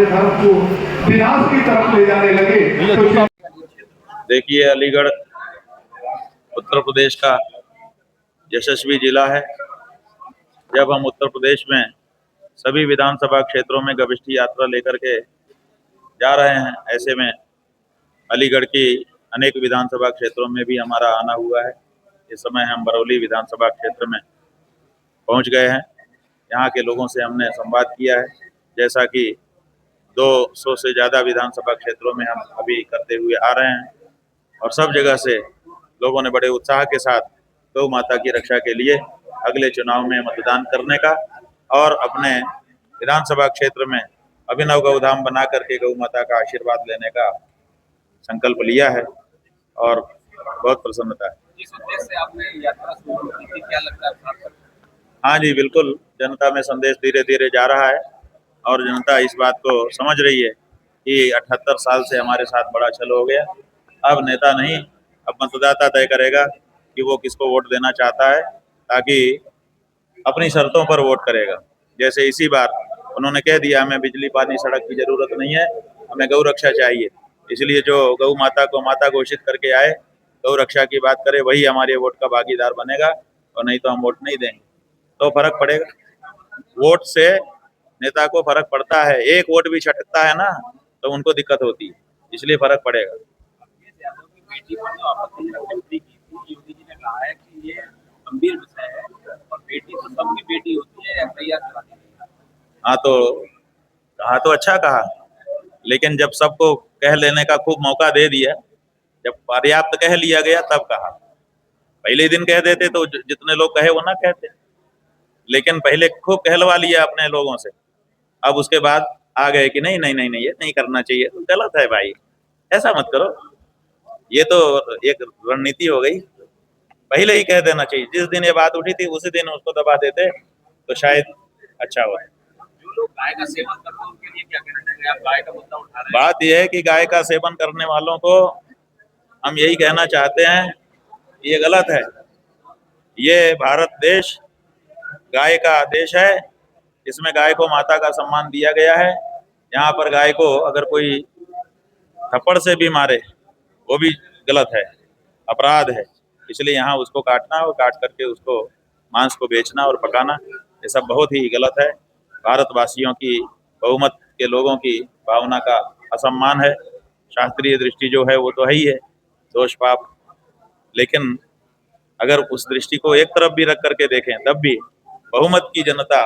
हमारे धर्म को विनाश की तरफ ले जाने लगे। तो देखिए, अलीगढ़ उत्तर प्रदेश का यशस्वी जिला है। जब हम उत्तर प्रदेश में सभी विधानसभा क्षेत्रों में गविष्ठी यात्रा लेकर के जा रहे हैं, ऐसे में अलीगढ़ की अनेक विधानसभा क्षेत्रों में भी हमारा आना हुआ है। इस समय हम बरौली विधानसभा क्षेत्र में पहुंच गए हैं। यहाँ के लोगों से हमने संवाद किया है। जैसा कि 200 से ज़्यादा विधानसभा क्षेत्रों में हम अभी करते हुए आ रहे हैं और सब जगह से लोगों ने बड़े उत्साह के साथ गौ माता की रक्षा के लिए अगले चुनाव में मतदान करने का और अपने विधानसभा क्षेत्र में अभिनव गौधाम बना करके गौ माता का आशीर्वाद लेने का संकल्प लिया है और बहुत प्रसन्नता है। जिस उद्देश्य से आपने यात्रा शुरू की थी, क्या लगता है? हाँ जी, बिल्कुल, जनता में संदेश धीरे धीरे जा रहा है और जनता इस बात को समझ रही है कि 78 साल से हमारे साथ बड़ा छल हो गया। अब नेता नहीं, अब मतदाता तय करेगा कि वो किसको वोट देना चाहता है, ताकि अपनी शर्तों पर वोट करेगा। जैसे इसी बार उन्होंने कह दिया हमें बिजली पानी सड़क की जरूरत नहीं है, हमें गौ रक्षा चाहिए। इसलिए जो गौ माता को माता घोषित करके आए, गौ रक्षा की बात करे, वही हमारे वोट का भागीदार बनेगा और नहीं तो हम वोट नहीं देंगे। तो फर्क पड़ेगा, वोट से नेता को फर्क पड़ता है। एक वोट भी छटकता है ना तो उनको दिक्कत होती है, इसलिए फर्क पड़ेगा। बेटी पर जो आपत्ति की थी, योगी जी ने कहा है कि ये गंभीर विषय है और बेटी तो सबकी बेटी होती है, एफआईआर करा दी गई। हाँ, तो कहा तो अच्छा कहा, लेकिन जब सबको कह लेने का खूब मौका दे दिया, जब पर्याप्त कह लिया गया तब कहा। पहले दिन कह देते तो जितने लोग कहे वो ना कहते, लेकिन पहले खूब कहलवा लिया अपने लोगों से। अब उसके बाद आ गए कि नहीं नहीं नहीं नहीं, ये नहीं करना चाहिए, तो गलत है भाई, ऐसा मत करो। ये तो एक रणनीति हो गई, पहले ही कह देना चाहिए। जिस दिन ये बात उठी थी उसी दिन उसको दबा देते तो शायद अच्छा हो। जो लोग गाय का सेवन करते हैं उनके लिए क्या कहना चाहेंगे? आप गाय का मुद्दा उठा रहे हैं। बात यह है कि गाय का सेवन करने वालों को हम यही कहना चाहते हैं, ये गलत है। ये भारत देश गाय का देश है, इसमें गाय को माता का सम्मान दिया गया है। यहाँ पर गाय को अगर कोई थप्पड़ से भी मारे वो भी गलत है, अपराध है। इसलिए यहाँ उसको काटना और काट करके उसको मांस को बेचना और पकाना, ये सब बहुत ही गलत है। भारतवासियों की, बहुमत के लोगों की भावना का असम्मान है। शास्त्रीय दृष्टि जो है वो तो है ही है, दोष पाप। लेकिन अगर उस दृष्टि को एक तरफ भी रख करके देखें, तब भी बहुमत की जनता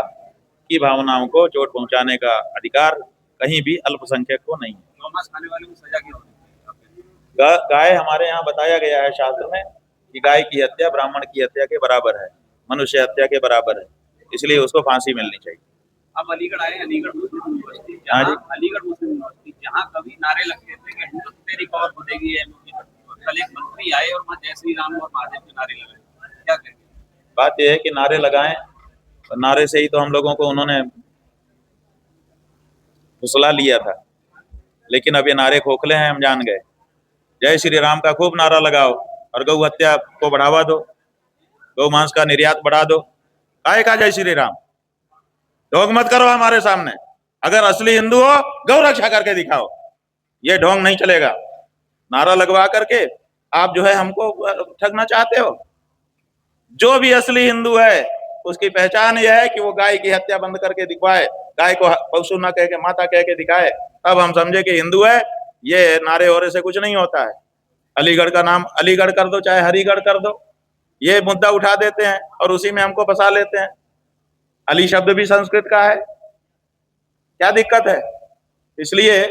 की भावनाओं को चोट पहुंचाने का अधिकार कहीं भी अल्पसंख्यक को नहीं है। गौमांस खाने वाले को सजा क्यों होनी चाहिए? गाय हमारे यहाँ बताया गया है शास्त्र में कि गाय की हत्या ब्राह्मण की हत्या के बराबर है, मनुष्य हत्या के बराबर है, इसलिए उसको फांसी मिलनी चाहिए। अब अलीगढ़ आए, अलीगढ़ मुस्लिम यूनिवर्सिटी, हाँ जी। अलीगढ़ मुस्लिम यूनिवर्सिटी जहाँ कभी नारे लगते थे कि हिंदुत्व तेरी कौर बनेगी, कल एक मंत्री आए और वहाँ जय श्री राम और महादेव के नारे लगाए, क्या कहेंगे? बात यह है कि नारे लगाएं, और नारे से ही तो हम लोगों को उन्होंने फुसला लिया था। लेकिन अब ये नारे खोखले हैं, हम जान गए। जय श्री राम का खूब नारा लगाओ और गौ हत्या को बढ़ावा दो, गौ मांस का निर्यात बढ़ा दो। काय का जय श्री राम? ढोंग मत करो हमारे सामने। अगर असली हिंदू हो, गौ रक्षा करके दिखाओ। ये ढोंग नहीं चलेगा। नारा लगवा करके आप जो है हमको ठगना चाहते हो। जो भी असली हिंदू है उसकी पहचान यह है कि वो गाय की हत्या बंद करके दिखवाए, गाय को पशु न कह के माता कह के दिखाए, तब हम समझे कि हिंदू है। ये नारे होरे से कुछ नहीं होता है। अलीगढ़ का नाम अलीगढ़ कर दो, चाहे हरिगढ़ कर दो, ये मुद्दा उठा देते हैं और उसी में हमको फंसा लेते हैं। अली शब्द भी संस्कृत का है, क्या दिक्कत है? इसलिए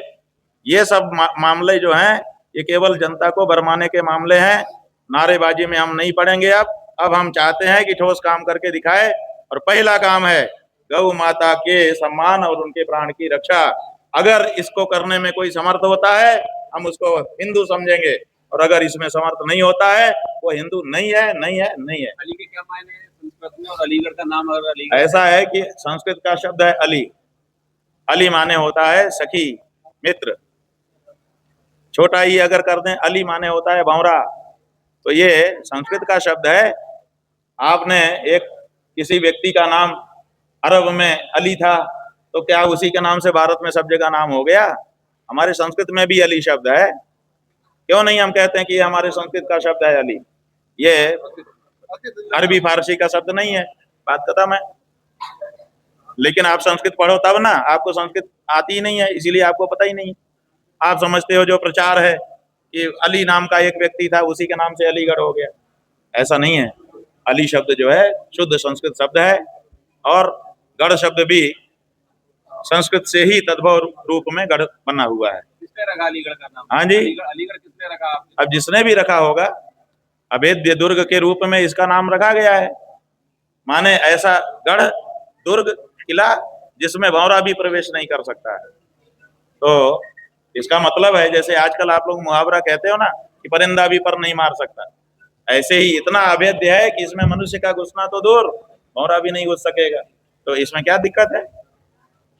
ये सब मामले जो हैं ये केवल जनता को भरमाने के मामले हैं। नारेबाजी में हम नहीं पड़ेंगे। अब हम चाहते हैं कि ठोस काम करके दिखाए, और पहला काम है गौ माता के सम्मान और उनके प्राण की रक्षा। अगर इसको करने में कोई समर्थ होता है हम उसको हिंदू समझेंगे, और अगर इसमें समर्थ नहीं होता है वो हिंदू नहीं है, नहीं है, नहीं है। अली के क्या मायने हैं संस्कृत में, और अलीगढ़ का नाम? और अलीगढ़ ऐसा है कि संस्कृत का शब्द है अली। अली माने होता है सखी, मित्र। छोटा ही अगर कर दें, अली माने होता है भंवरा। तो ये संस्कृत का शब्द है। आपने एक किसी व्यक्ति का नाम, अरब में अली था, तो क्या उसी के नाम से भारत में सब जगह नाम हो गया? हमारे संस्कृत में भी अली शब्द है। क्यों नहीं हम कहते हैं कि ये हमारे संस्कृत का शब्द है अली? ये अरबी फारसी का शब्द नहीं है, बात खत्म है। लेकिन आप संस्कृत पढ़ो तब ना, आपको संस्कृत आती ही नहीं है, इसीलिए आपको पता ही नहीं। आप समझते हो जो प्रचार है कि अली नाम का एक व्यक्ति था, उसी के नाम से अलीगढ़ हो गया, ऐसा नहीं है। अली शब्द जो है शुद्ध संस्कृत शब्द है, और गढ़ शब्द भी संस्कृत से ही तद्भव रूप में गढ़ बना हुआ है। किसने रखा अलीगढ़ का नाम? हाँ जी, अलीगढ़ किसने रखा आपने? अब जिसने भी रखा होगा, अभेद्य दुर्ग के रूप में इसका नाम रखा गया है। माने ऐसा गढ़, दुर्ग, किला जिसमें भंवरा भी प्रवेश नहीं कर सकता है। तो इसका मतलब है, जैसे आजकल आप लोग मुहावरा कहते हो ना कि परिंदा भी पर नहीं मार सकता, ऐसे ही इतना अभेद्य है कि इसमें मनुष्य का घुसना तो दूर, भंवरा भी नहीं घुस सकेगा। तो इसमें क्या दिक्कत है?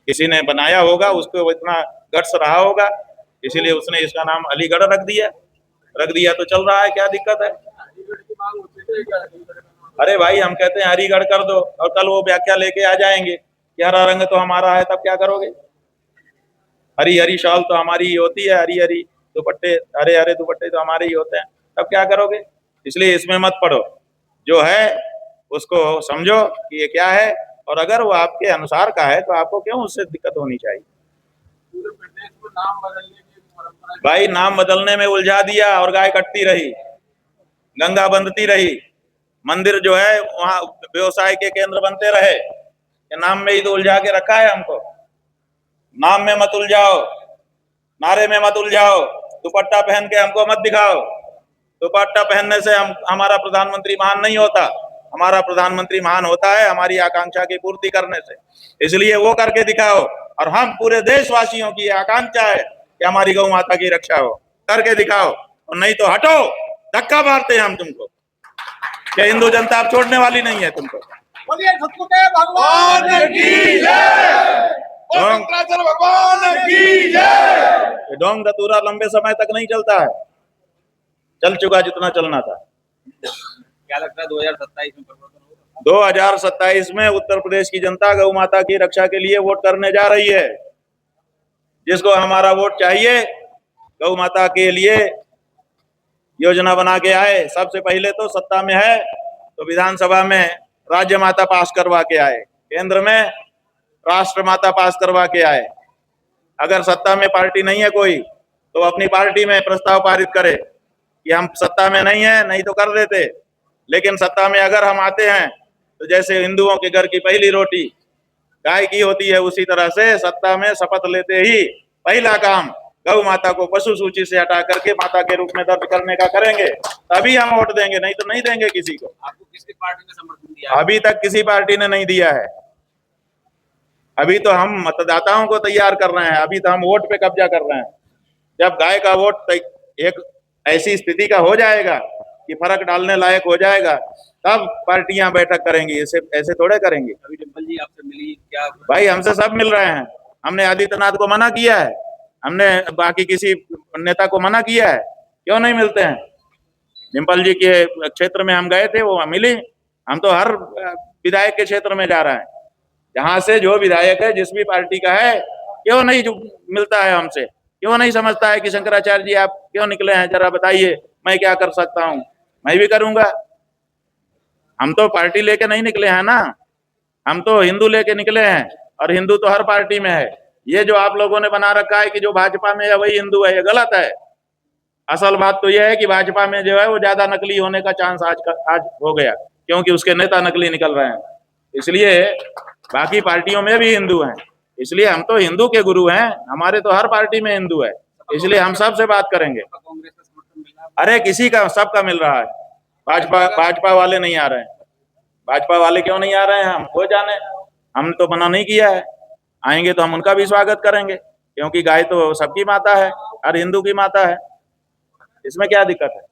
किसी ने बनाया होगा, उसको इतना गट्स रहा होगा, इसीलिए उसने इसका नाम अलीगढ़ रख दिया तो चल रहा है, क्या दिक्कत है? अरे भाई, हम कहते हैं हरिगढ़ कर दो, और कल वो व्याख्या लेके आ जाएंगे कि हरा रंग तो हमारा है, तब क्या करोगे? हरी हरी शॉल तो हमारी ही होती है, हरी हरी दुपट्टे, हरे हरे दुपट्टे तो हमारे ही होते हैं, तब क्या करोगे? इसलिए इसमें मत पढ़ो, जो है उसको समझो कि ये क्या है, और अगर वो आपके अनुसार का है तो आपको क्यों उससे दिक्कत होनी चाहिए? पूरे प्रदेश में नाम बदलने की परंपरा। भाई, नाम बदलने में उलझा दिया और गाय कटती रही, गंगा बंधती रही, मंदिर जो है वहां व्यवसाय के केंद्र बनते रहे। ये नाम में ही तो उलझा के रखा है हमको। नाम में मत उलझाओ, नारे में मत उलझाओ, दुपट्टा पहन के हमको मत दिखाओ। दुपट्टा पहनने से हमारा प्रधानमंत्री महान नहीं होता। हमारा प्रधानमंत्री महान होता है हमारी आकांक्षा की पूर्ति करने से। इसलिए वो करके दिखाओ, और हम पूरे देशवासियों की आकांक्षा है कि हमारी गौ माता की रक्षा हो, करके दिखाओ, और नहीं तो हटो, धक्का मारते हैं हम तुमको। क्या हिंदू जनता अब छोड़ने वाली नहीं है तुमको? बोलिए सतगुरुदेव भगवान की जय, शंकराचार्य भगवान की जय। ढोंग धतूरा लंबे समय तक नहीं चलता है, चल चुका जितना चलना था। क्या लगता है 2027 में परिवर्तन होगा? 2027 में उत्तर प्रदेश की जनता गौ माता की रक्षा के लिए वोट करने जा रही है। जिसको हमारा वोट चाहिए, गौ माता के लिए योजना बना के आए। सबसे पहले तो सत्ता में है तो विधानसभा में राज्य माता पास करवा के आए, केंद्र में राष्ट्र माता पास करवा के आए। अगर सत्ता में पार्टी नहीं है कोई, तो अपनी पार्टी में प्रस्ताव पारित करे कि हम सत्ता में नहीं है, नहीं तो कर देते। लेकिन सत्ता में अगर हम आते हैं तो जैसे हिंदुओं के घर की पहली रोटी गाय की होती है, उसी तरह से सत्ता में शपथ लेते ही पहला काम गौ माता को पशु सूची से हटा करके माता के रूप में दर्ज करने का करेंगे, तभी हम वोट देंगे, नहीं तो नहीं देंगे किसी को। आपको किसकी पार्टी ने समर्थन दिया? अभी तक किसी पार्टी ने नहीं दिया है। अभी तो हम मतदाताओं को तैयार कर रहे हैं, अभी तो हम वोट पे कब्जा कर रहे हैं। जब गाय का वोट एक ऐसी स्थिति का हो जाएगा कि फर्क डालने लायक हो जाएगा, तब पार्टियां बैठक करेंगी, ऐसे थोड़े करेंगे। अभी डिम्पल जी आपसे मिली क्या? भाई, हमसे सब मिल रहे हैं। हमने आदित्यनाथ को मना किया है, हमने बाकी किसी नेता को मना किया है, क्यों नहीं मिलते हैं? डिम्पल जी के क्षेत्र में हम गए थे, वो मिली। हम तो हर विधायक के क्षेत्र में जा रहे हैं, जहां से जो विधायक है जिस भी पार्टी का है, क्यों नहीं मिलता है हमसे? क्यों नहीं समझता है कि शंकराचार्य जी आप क्यों निकले हैं, जरा बताइए, मैं क्या कर सकता हूँ, मैं भी करूंगा। हम तो पार्टी लेके नहीं निकले हैं ना, हम तो हिंदू लेके निकले हैं, और हिंदू तो हर पार्टी में है। ये जो आप लोगों ने बना रखा है कि जो भाजपा में है वही हिंदू है, ये गलत है। असल बात तो यह है कि भाजपा में जो है वो ज्यादा नकली होने का चांस आज हो गया, क्योंकि उसके नेता नकली निकल रहे हैं। इसलिए बाकी पार्टियों में भी हिंदू हैं, इसलिए हम तो हिंदू के गुरु हैं, हमारे तो हर पार्टी में हिंदू है, इसलिए हम सबसे बात करेंगे। कांग्रेस का समर्थन मिला? अरे किसी का, सबका मिल रहा है। भाजपा वाले नहीं आ रहे हैं। भाजपा वाले क्यों नहीं आ रहे हैं हमको जाने, हम तो मना नहीं किया है। आएंगे तो हम उनका भी स्वागत करेंगे, क्योंकि गाय तो सबकी माता है, हर हिंदू की माता है, इसमें क्या दिक्कत है?